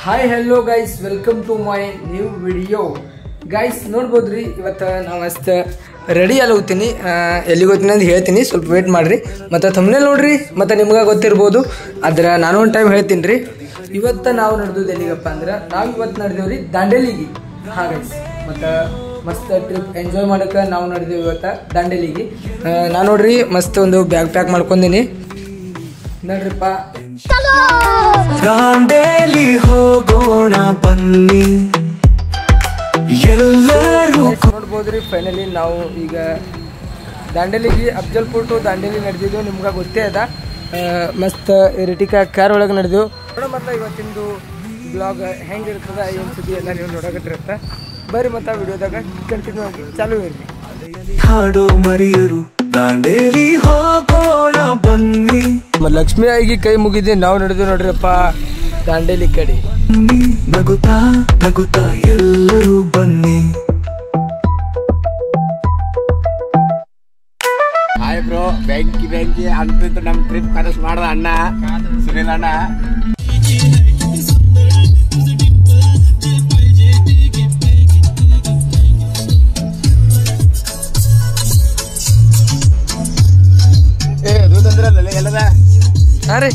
Hi hello guys, welcome to my new video. Guys ನೋಡ್ಬೋದ್ರಿ, ಇವತ್ತು ನಾವು ಮಸ್ತ್ ರೆಡಿ ಎಲ್ಲ ಹೋಗ್ತೀನಿ. ಎಲ್ಲಿಗೆ ಹೋಗ್ತೀನಿ ಅಂತ ಹೇಳ್ತೀನಿ, ಸ್ವಲ್ಪ ವೇಟ್ ಮಾಡಿರಿ. ಮತ್ತು ಥಂಬ್ನೇಲ್ ನೋಡ್ರಿ, ಮತ್ತು ನಿಮ್ಗೆ ಗೊತ್ತಿರ್ಬೋದು. ಆದ್ರೆ ನಾನು ಒಂದು ಟೈಮ್ ಹೇಳ್ತೀನಿ ರೀ. ಇವತ್ತು ನಾವು ನಡೆದೋದು ಎಲ್ಲಿಗಪ್ಪ ಅಂದ್ರೆ, ನಾವು ಇವತ್ತು ನಡೆದೇವ್ರಿ ದಾಂಡೇಲಿಗೆ. ಹಾಂ ಗೈಸ್, ಮತ್ತು ಮಸ್ತ್ ಟ್ರಿಪ್ ಎಂಜಾಯ್ ಮಾಡೋಕೆ ನಾವು ನಡೆದೇವು ಇವತ್ತು ದಾಂಡೇಲಿಗೆ. ನಾನು ನೋಡ್ರಿ ಮಸ್ತ್ ಒಂದು ಬ್ಯಾಗ್ ಪ್ಯಾಕ್ ಮಾಡ್ಕೊಂಡೀನಿ ನೋಡ್ರಿಪ್ಪ. ದಾಂಡೇಲಿ ಹೋಗೋಣ ಬನ್ನಿ ಎಲ್ಲರೂ. ನೋಡ್ಬೋದ್ರಿ, ಫೈನಲಿ ನಾವು ಈಗ ದಾಂಡೇಲಿಗೆ ಅಫ್ಜಲ್ಪುರ್ ಟು ದಾಂಡೇಲಿ ನಡೆದಿದ್ದು ನಿಮ್ಗೆ ಗೊತ್ತೇ ಅದ. ಮಸ್ತ್ ಎರಿಟಿಕಾ ಕಾರ್ ಒಳಗೆ ನಡೆದು ಮತ್ತು ಇವತ್ತಿಂದು ಬ್ಲಾಗ್ ಹೆಂಗಿರ್ತದ ಏನು ಸುದ್ದಿ ಎಲ್ಲ ನೀವು ನೋಡಕತ್ತಿರತ್ತ. ಬರ್ರಿ ಮತ್ತು ವಿಡಿಯೋದಾಗ ಕಂಟಿನ್ಯೂ ಆಗಿ ಚಾಲು ಇರ್ರಿ. ಹಾಡೋ ಮರಿಯರು ದಾಂಡೇಲಿ ಹೋಗೋಣ ಬನ್ನಿ. ಲಕ್ಷ್ಮೀ ಆಗಿ ಕೈ ಮುಗಿದು ನಾವು ನಡೆದು ನೋಡ್ರಪ್ಪ ದಾಂಡೇಲಿ ಕಡೆ. ನಗುತ್ತಾ ನಗುತ್ತಾ ಎಲ್ಲರೂ ಬನ್ನಿ. ಹಾಯ್ ಬ್ರೋ, ಬೆಂಕಿ ಅಂತಿತ್ತು ನಮ್ ಟ್ರಿಪ್ ಕನಸು ಮಾಡ್ದ ಅಣ್ಣ ಸುನಿಲ್ ಅಣ್ಣ. ಎಲ್ಲದ ಹಾಂ ರೀ,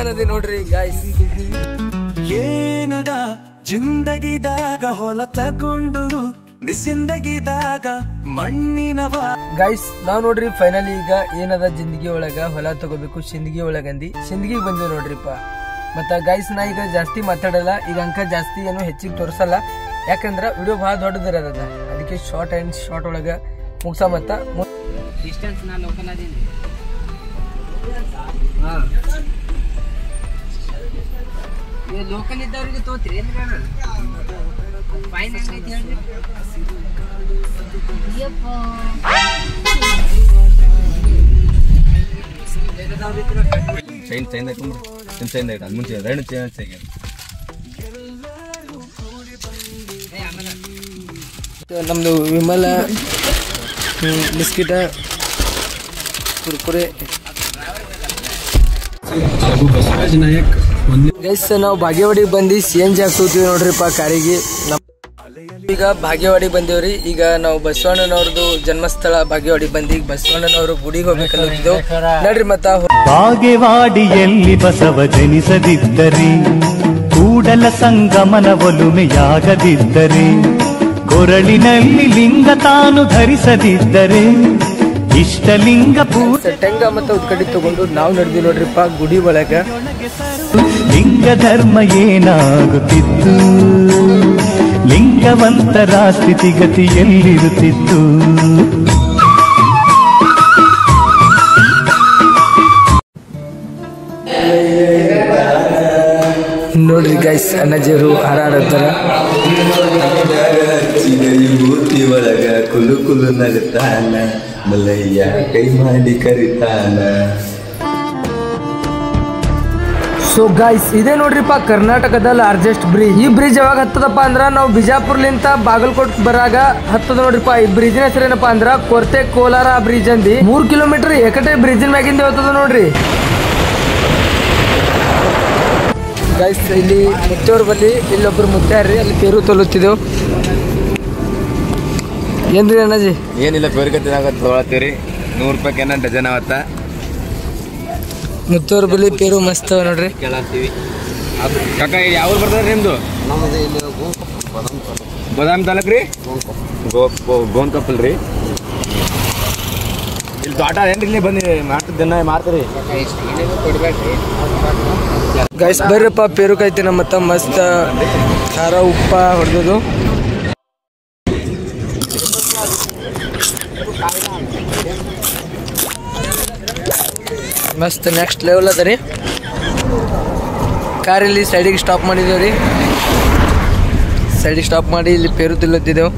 ನದಿ ನೋಡ್ರಿ ಗಾಯ್ಸ್. ಏನದ ಜಿಂದಗಿದಾಗ ಹೊಲ ತಗೊಂಡು ನಿಸಿಂದಗಿದಾಗ ಮಣ್ಣಿನವ. ಗೈಸ್ ನಾವು ನೋಡ್ರಿ ಫೈನಲಿ ಈಗ ಏನದ ಜಿಂದಗಿ ಒಳಗ ಹೊಲ ತಗೋಬೇಕು ಸಿಂದಗಿ ಒಳಗಂದಿ ಸಿಂದಗಿಗೆ ಬಂದಿವಿ ನೋಡ್ರಿಪ್ಪ. ಮತ್ತ ಗೈಸ್ ನಾ ಈಗ ಜಾಸ್ತಿ ಮಾತಾಡಲ್ಲ, ಈಗ ಅಂಕ ಜಾಸ್ತಿ ಏನು ಹೆಚ್ಚಿಗೆ ತೋರಿಸಲ್ಲ, ಯಾಕಂದ್ರ ವಿಡಿಯೋ ಭಾಳ ದೊಡ್ಡದಿರೋದ. ಅದಕ್ಕೆ ಶಾರ್ಟ್ ಅಂಡ್ ಶಾರ್ಟ್ ಒಳಗ ಮುಗ್ಸ. ಮತ್ತ ಡಿಸ್ಟೆನ್ಸ್ ನಾ ಲೋಕಲ್ ಅದೀನಿ. ಲೋಕಲ್ ಇದ್ದವ್ರಿಗೆ ತೋತ್ರಿ ಫೈನ್ ಹೆಂಗೈತಿ ಹೇಳ್ರಿ. ನಮ್ದು ವಿಮಲ ಬಿಸ್ಕಿಟ ಕುರ್ಕುರೆ. ಗೈಸ್ ನಾವು ಭಾಗ್ಯವಾಡಿಗೆ ಬಂದು CNG ಹಾಕ್ತೀವಿ ನೋಡ್ರಿಪ್ಪ ಕಾರಿಗೆ. ಈಗ ಭಾಗ್ಯವಾಡಿ ಬಂದೇವ್ರಿ. ಈಗ ನಾವು ಬಸವಣ್ಣನವ್ರದ್ದು ಜನ್ಮಸ್ಥಳ ಭಾಗ್ಯವಾಡಿ ಬಂದು ಈಗ ಬಸವಣ್ಣನವರು ಗುಡಿಗೆ ಹೋಗ್ಬೇಕಂತಿದ್ದೆವು ನೋಡ್ರಿ. ಮತ್ತ ಭಾಗ್ಯವಾಡಿಯಲ್ಲಿ ಬಸವ ಜನಿಸದಿದ್ದರೆ, ಕೂಡಲ ಸಂಗಮನ ಒಲುಮೆಯಾಗದಿದ್ದರೆ, ಕೊರಳಿನಲ್ಲಿ ಲಿಂಗ ತಾನು ಧರಿಸದಿದ್ದರೆ, ಇಷ್ಟಲಿಂಗ ಟೆಂಗ ಮತ್ತು ಉತ್ಕಡಿ ತಗೊಂಡು ನಾವು ನಡೆದ್ವಿ ನೋಡ್ರಿಪ್ಪ ಗುಡಿ ಒಳಗ. ಲಿಂಗ ಧರ್ಮ ಏನಾಗುತ್ತಿತ್ತು, ಲಿಂಗವಂತರ ಸ್ಥಿತಿಗತಿ ಎಲ್ಲಿರುತ್ತಿತ್ತು. ನೋಡ್ರಿ ಗೈಸ್, ಅಣ್ಣಜಿಯರು ಹಾರಾಡ್ತಾರ. ಮೂರ್ತಿ ಒಳಗ ಕುಲು ಕುಲು ನಗುತ್ತಾನ, ಮಲಯ್ಯ ಕೈ ಮಾಡಿ ಕರಿತಾನ. ಸೊ ಗೈಸ್ ಇದೇ ನೋಡ್ರಿಪ್ಪ ಕರ್ನಾಟಕದ ಲಾರ್ಜೆಸ್ಟ್ ಬ್ರಿಡ್ಜ್. ಈ ಬ್ರಿಡ್ಜ್ ಯಾವಾಗ ಹತ್ತದಪ್ಪ ಅಂದ್ರ ನಾವು ಬಿಜಾಪುರ್ಲಿಂತ ಬಾಗಲಕೋಟ್ ಬರಾಗ ಹತ್ತದ ನೋಡ್ರಿಪ್ಪ. ಈ ಬ್ರಿಡ್ಜಿನ ಹೆಸರೇನಪ್ಪ ಅಂದ್ರ ಕೊರ್ತೆ ಕೋಲಾರ ಬ್ರಿಡ್ಜ್ ಅಂದಿ. 3 ಕಿಲೋಮೀಟರ್ ಏಕಟೆ ಬ್ರಿಡ್ಜಿನ ಮ್ಯಾಗಿಂದ ಹೋಗ್ತದ ನೋಡ್ರಿ. ಗೈಸ್ ಇಲ್ಲಿ ಮುತ್ತೇವ್ರ ಬಲ್ಲಿ ಇಲ್ಲೊಬ್ರು ಮುತ್ತಾರ್ರಿ, ಅಲ್ಲಿ ಪೇರು ತೊಲುತ್ತಿದ್ದೆವು. ಏನ್ರಿ ಅಣ್ಣಜಿ? ಏನಿಲ್ಲ, ಪೇರ್ಗತ್ತಿನಾಗ ತೊಗೊಳತ್ತೀವ್ರಿ. 100 ರೂಪಾಯಿ ಏನ ಡಜನ್ ಅವತ್ತ. ಮುತ್ತೇವ್ರ ಬಲ್ಲಿ ಪೇರು ಮಸ್ತ್ ಅವ ನೋಡ್ರಿ. ಕೇಳತ್ತೀವಿ ಕಾಕ. ಯಾವ ಊರು ಬರ್ತದ್ರಿ ನಿಮ್ದು? ಬದಾಮಿ ತಾಲೂಕ್ ರೀ, ಗೋನ್ ಕಪ್ಪಲ್ ರೀ. ಇಲ್ಲಿ ತೋಟ ಏನ್ರಿ? ಇಲ್ಲಿ ಬಂದು ಮಾಡ್ತಿದ್ದ ಮಾಡ್ತೀರಿ. ಗೈಸ್ ಬರ್ರಪ್ಪ ಪೇರು ಕಾಯ್ತಿನ ಮತ್ತ ಮಸ್ತ್ ಖಾರ ಉಪ್ಪ ಹೊಡೆದು ಮಸ್ತ್ ನೆಕ್ಸ್ಟ್ ಲೆವೆಲ್ ಅದ ರೀ. ಕಾರ್ ಇಲ್ಲಿ ಸೈಡಿಗೆ ಸ್ಟಾಪ್ ಮಾಡಿದ್ದೇವೆ ರೀ. ಸೈಡಿಗೆ ಸ್ಟಾಪ್ ಮಾಡಿ ಇಲ್ಲಿ ಪೇರು ತಿಲ್ಲತ್ತಿದ್ದೆವು.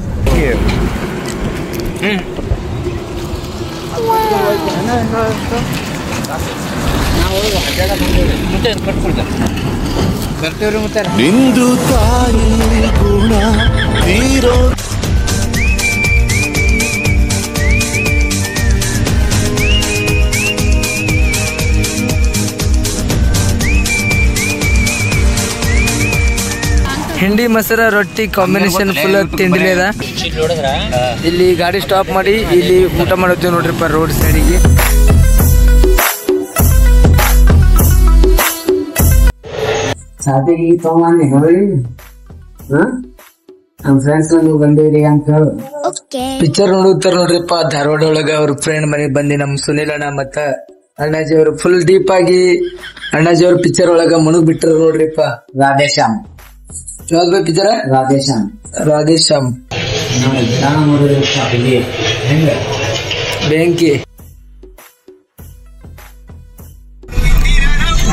ನಿಂದು ತಾಯಿ ಗುಣ ತೀರೋ ಹಿಂಡಿ ಮೊಸರ ರೊಟ್ಟಿ ಕಾಂಬಿನೇಷನ್ ಫುಲ್ ತಿಂಡಿಲಿ ಅದ. ಇಲ್ಲಿ ಗಾಡಿ ಸ್ಟಾಪ್ ಮಾಡಿ ಇಲ್ಲಿ ಊಟ ಮಾಡುತ್ತೇವೆ ನೋಡ್ರಿಪ್ಪ ರೋಡ್ ಸೈಡಿಗೆ. ಸಾತಿಗೆ ತಗೊಂಬಂದಿ ನೋಡಿ ನಮ್ಮ ಫ್ರೆಂಡ್ಸ್ ನೀವು ಬಂದಿರಿ ಅಂತ ಹೇಳು. ಪಿಕ್ಚರ್ ನೋಡುತ್ತಾರ ನೋಡ್ರಿಪ್ಪ ಧಾರವಾಡ ಒಳಗ ಅವ್ರ ಫ್ರೆಂಡ್ ಮನೆಗೆ ಬಂದು ನಮ್ಮ ಸುನಿಲ್ ಅಣ್ಣ ಮತ್ತ ಅಣ್ಣಾಜಿ ಅವರು ಫುಲ್ ಡೀಪ್ ಆಗಿ ಅಣ್ಣಾಜಿ ಅವ್ರ ಪಿಕ್ಚರ್ ಒಳಗ ಮುಣುಗ್ ಬಿಟ್ಟರು ನೋಡ್ರಿಪ್ಪ. ರಾಧೇಶ್ಯಾಮ್ ಯಾವ್ದು ಪಿಕ್ಚರ್? ರಾಧೇಶ್ಯಾಮ್. ರಾಧೇಶ್ಯಾಮ್ ಬೆಂಕಿ.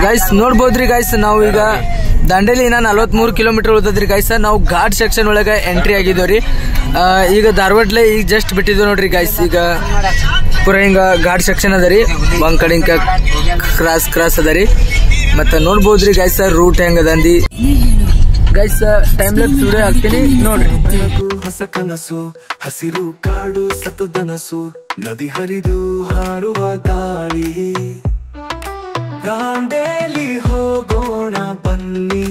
ಗೈಸ್ ನೋಡ್ಬೋದ್ರಿ ಗೈಸ್, ನಾವು ಈಗ ದಾಂಡೇಲಿ ಇನ್ನ 43 ಕಿಲೋಮೀಟರ್ ಉಳ್ದದ್ರಿ ಗೈಸ್. ನಾವು ಘಾಟ್ ಸೆಕ್ಷನ್ ಒಳಗ ಎಂಟ್ರಿ ಆಗಿದ್ದೇವ್ರಿ. ಈಗ ಧಾರವಾಡ್ಲೆ ಈಗ ಜಸ್ಟ್ ಬಿಟ್ಟಿದ್ದೇವೆ ನೋಡ್ರಿ ಗೈಸ್. ಈಗ ಪೂರ ಹಿಂಗ ಘಾಟ್ ಸೆಕ್ಷನ್ ಅದ ರೀ, ಒಂದ್ ಕಡೆ ಹಿಂಗ ಕ್ರಾಸ್ ಅದ ರೀ. ಮತ್ತ ನೋಡ್ಬೋದ್ರಿ ಗೈಸ್ ರೂಟ್ ಹೆಂಗ ಅದಂದಿ ಗೈಸ್. ಟೈಮ್ ಲ್ಯಾಪ್ಸ್ ವಿಡಿಯೋ ಹಾಕ್ತೀನಿ ನೋಡ್ರಿ. ಹೊಸ ಕನಸು ಹಸಿರು ಕಾಡು ಸತುದನಸು ನದಿ ಹರಿದು ಹಾರುವ ಗಾಳಿ ದಾಂಡೇಲಿ ಹೋಗೋಣ ಬನ್ನಿ.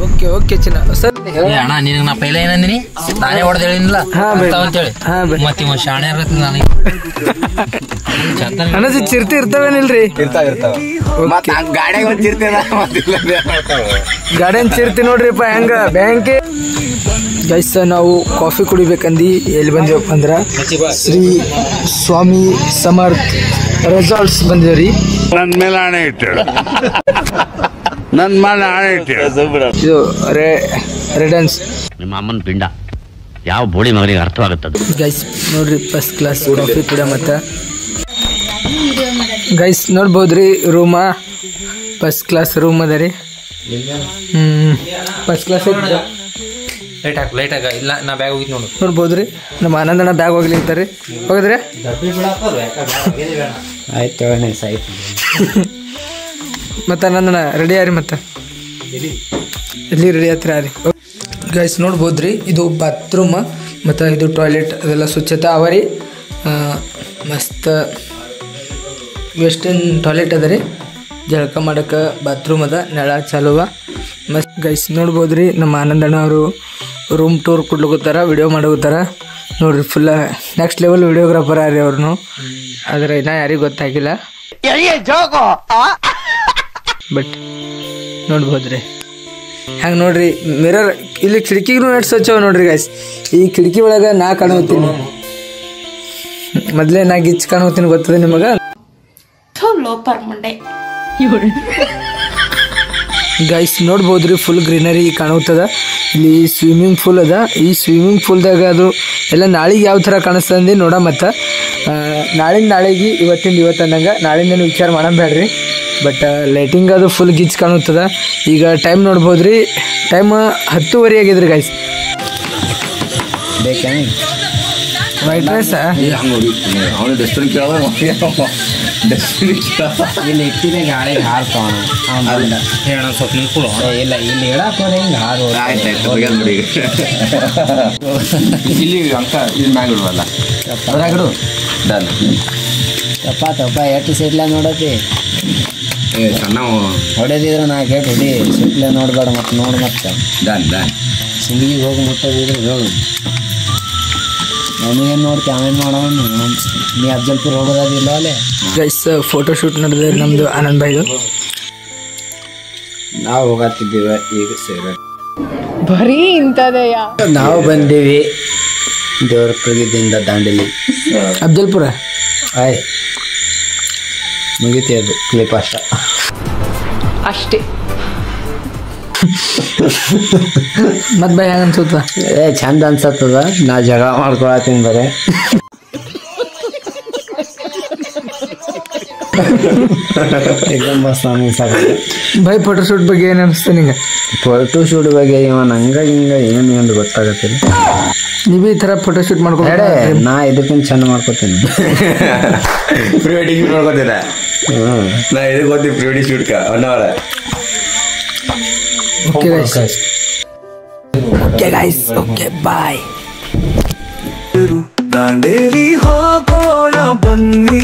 ಓಕೆ ಓಕೆ ಚಿನ್ನ ಸರ್. ಅಣ್ಣ ನಿನಗೆ ನಾ ಪೈಲ ಏನಂದಿನಿ, ನಾನೇ ಹೊಡೆದ ಹೇಳಿನಿಲ್ಲ ಅಂತೇಳಿ. ಮತ್ತೆ ಇವ ಶಾಣೆ ಇರತ್ತ ನನಗೆ ಅಣ್ಣಜಿ ಚಿರ್ತಿ ಇರ್ತಾವೇನಿಲ್ರಿ? ಗಾರ್ಡನ್ ಚಿರ್ತಿ ನೋಡ್ರಿಪ್ಪ ಹೆಂಗ ಬ್ಯಾಂಕ್. ಗೈಸ್ ನಾವು ಕಾಫಿ ಕುಡಿಬೇಕಂದಿ ಎಲ್ಲಿ ಬಂದೇವಪ್ಪ ಅಂದ್ರ ಶ್ರೀ ಸ್ವಾಮಿ ಸಮರ್ಥ ರೆಸಾರ್ಟ್ಸ್ ಬಂದೇವ್ರಿ. ನನ್ ಮೇಲೆ ಆಣೆ ಇಟ್ಟೇಳು, ನನ್ ಮೇಲೆ ಆಣೆ ಇಟ್ಟೇಳು. ಇದು ರೆಡನ್ಸ್ ನಿಮ್ಮ ಅಮ್ಮನ ಪಿಂಡ ಯಾವ ಬೋಳಿ ಮಗನಿಗೆ ಅರ್ಥವಾಗುತ್ತದೆ. ಗೈಸ್ ನೋಡ್ರಿ ಫಸ್ಟ್ ಕ್ಲಾಸ್ ಕಾಫಿ ಕೂಡ ಮತ್ತ ಗೈಸ್ ನೋಡ್ಬೋದ್ರಿ ರೂಮ ಫಸ್ಟ್ ಕ್ಲಾಸ್ ರೂಮ್ ಅದ ರೀ. ಫಸ್ಟ್ ಕ್ಲಾಸ್ ಲೈಟ್ ಆಗ ಇಲ್ಲ ನಾ ಬ್ಯಾಗ್ ಹೋಗಿದ್ ನೋಡು. ನೋಡ್ಬೋದ್ರಿ ನಮ್ಮ ಆನಂದಣ್ಣ ಬ್ಯಾಗ್ ಹೋಗ್ಲಿಂತಾರ್ರಿ. ಹೋಗಿದ್ರಿ ಆಯ್ತು ಮತ್ತೆ ಆನಂದಣ್ಣ ರೆಡಿ ಆರಿ ಮತ್ತೆ ಇಲ್ಲಿ ರೆಡಿ ಹತ್ರ ರೀ. ಗೈಸ್ ನೋಡ್ಬೋದ್ರಿ ಇದು ಬಾತ್ರೂಮ್ ಮತ್ತು ಇದು ಟಾಯ್ಲೆಟ್ ಅದೆಲ್ಲ ಸ್ವಚ್ಛತೆ ಅವ ರೀ. ಮಸ್ತ್ ವೆಸ್ಟರ್ನ್ ಟಾಯ್ಲೆಟ್ ಅದ ರೀ. ಜಳಕ ಮಾಡೋಕೆ ಬಾತ್ರೂಮ್ ಅದ, ನೆಳ ಚಾಲುವ ಮಸ್ತ್. ಗೈಸ್ ನೋಡ್ಬೋದ್ರಿ ನಮ್ಮ ಆನಂದಣ್ಣ ಅವರು ರೂಮ್ ಟೂರ್ ಕೊಡ್ಲಿಕ್ಕೋತಾರ, ವಿಡಿಯೋ ಮಾಡೋತಾರ ನೋಡ್ರಿ. ಫುಲ್ ನೆಕ್ಸ್ಟ್ ಲೆವೆಲ್ ವಿಡಿಯೋಗ್ರಾಫರ್ ಆರಿ ಅವ್ರನ್ನು, ಆದರೆ ಇನ್ನೂ ಯಾರಿಗೂ ಗೊತ್ತಾಗಿಲ್ಲ. ಬಟ್ ನೋಡ್ಬೋದ್ರಿ ಹೆಂಗೆ ನೋಡ್ರಿ ಮಿರರ್ ಇಲ್ಲಿ ಕಿಟಕಿಗೂ ನೆಟ್ ಸ್ವಚ್ಛವ ನೋಡ್ರಿ ಗೈಸ್. ಈ ಕಿಟಕಿ ಒಳಗೆ ನಾ ಕಾಣೋತೀನಿ, ಮೊದಲೇ ನಾ ಗಿಚ್ ಕಾಣೋತೀನಿ ಗೊತ್ತದ ನಿಮಗೆ. ಗೈಸ್ ನೋಡ್ಬೋದ್ರಿ ಫುಲ್ ಗ್ರೀನರಿ ಕಾಣುತ್ತದ. ಇಲ್ಲಿ ಸ್ವಿಮ್ಮಿಂಗ್ ಪೂಲ್ ಅದ. ಈ ಸ್ವಿಮ್ಮಿಂಗ್ ಪೂಲ್ದಾಗ ಅದು ಎಲ್ಲ ನಾಳೆಗೆ ಯಾವ ಥರ ಕಾಣಿಸ್ತಂದು ನೋಡ. ಮತ್ತು ನಾಳೆಗೆ ಇವತ್ತು ಅನ್ನಂಗೆ ನಾಳಿಂದೇನು ವಿಚಾರ ಮಾಡಬೇಡ್ರಿ. ಬಟ್ ಲೈಟಿಂಗ್ ಅದು ಫುಲ್ ಗಿಚ್ ಕಾಣುತ್ತದ. ಈಗ ಟೈಮ್ ನೋಡ್ಬೋದ್ರಿ, ಟೈಮ್ 10:30 ಆಗಿದ್ರಿ ಗೈಸ್. ವೈಟ್ ರೈಸ್ ಅವನು ಡಸ್ಟ್ಬಿನ್ ಕೇಳೋ ಇಲ್ಲಿ ಇಟ್ಟಿನ ಗಾಳಿಗೆ ಹಾರ್ತಾವ ಸ್ವಲ್ಪ ನಿಂತ್ಕೊಳ್ಳೋ. ಇಲ್ಲ ಇಲ್ಲಿ ಹೇಳಕ್ ಹಿಂಗೆ ಹಾರು. ಇಲ್ಲಿ ಅಂಕ ಇಲ್ಲಿ ಮ್ಯಾಗ ಇಡುವಲ್ಲ ಅದ್ರಾಗಡು ಡನ್. ತಪ್ಪ ಎಷ್ಟು ಸೀಟ್ಲ ನೋಡತಿ ಸಣ್ಣ ಹೊಡೆದಿದ್ರು ನಾ ಕೇಟ್ ಹೊಡಿ ಸೀಟ್ಲೆ ನೋಡ್ಬೇಡ ಮತ್ತೆ ನೋಡಿ ಮತ್ತೆ ಡನ್ ಡನ್. ಸಿಂಗಿಗೆ ಹೋಗಿ ಮುಟ್ಟೋದಿದ್ರು ಹೇಳು. ನಮಗೇನು ನೋಡ್ತಿ ಆಮೇಲೆ ಮಾಡೋಣ. ನೀ ಅಫ್ಜಲ್ಪುರ್ ಹೋಗೋದಿಲ್ಲ ಅಲ್ಲೇ. ಗೈಸ್ ಫೋಟೋ ಶೂಟ್ ನಡೆದ ನಮ್ದು ಆನಂದ್ ಭಾಯ್ದು. ನಾವು ಹೋಗತ್ತಿದ್ದೀವಿ ಈಗ ಸೇರಿ ಬರೀ ಇಂಥದೆಯ. ನಾವು ಬಂದೀವಿ ದೇವರಪುರದಿಂದ ದಾಂಡೇಲಿ ಅಫ್ಜಲ್ಪುರ. ಆಯ್ ಮುಗಿತಿ ಅದು ಕ್ಲಿಪ್ ಅಷ್ಟೇ. ಮತ್ ಬೈ ಹೆಂಗ ಅನ್ಸುತ್ತ? ಚಂದ ಅನ್ಸತ್ತದ. ನಾ ಜಗಳ ಮಾಡ್ಕೊಳತೀನಿ ಬರೇ. ಬೈ ಫೋಟೋಶೂಟ್ ಬಗ್ಗೆ ಏನ್ ಅನಿಸ್ತು ನಿಂಗೆ? ಫೋಟೋಶೂಟ್ ಬಗ್ಗೆ ಇವ ನಂಗ ಹಿಂಗ ಏನು ಗೊತ್ತಾಗತ್ತಿಲ್ಲ. ನೀವ್ ಈ ತರ ಫೋಟೋಶೂಟ್ ಮಾಡ್ಕೊ. ನಾ ಇದಕ್ಕಿಂತ ಚಂದ ಮಾಡ್ಕೊತೀನಿ. ಪ್ರೀ ವೆಡ್ಡಿಂಗ್ ಶೂಟ್ ಮಾಡ್ಕೋತೀರ? ನಾ ಇದಕ್ಕೆ ಹೋಗ್ತೀವಿ ಪ್ರೀ ವೆಡ್ಡಿಂಗ್ ಶೂಟ್ಕ ಅಣ್ಣವರ. Okay guys, okay bye. Dandeli ಹೋಗೋಣ ಬನ್ನಿ.